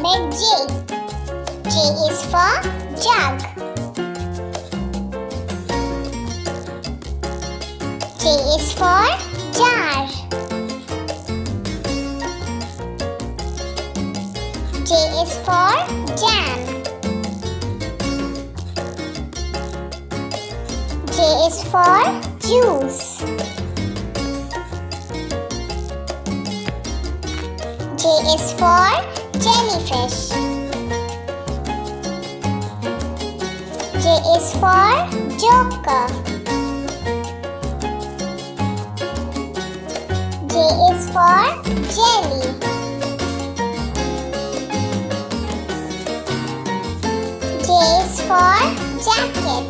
alphabet J. J is for jug. J is for jar. J is for jam. J is for juice. J is for jellyfish. J is for joker. J is for jelly. J is for jacket.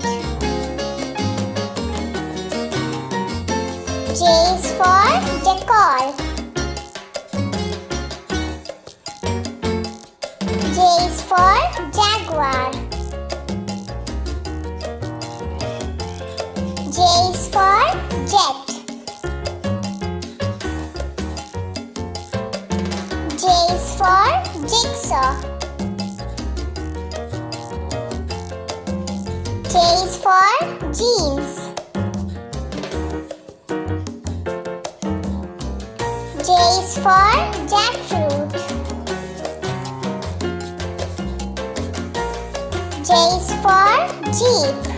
J is for decor. J is for jaguar. J is for jet. J is for jigsaw. J is for jeans. J is for jackfruit. J is for jeep.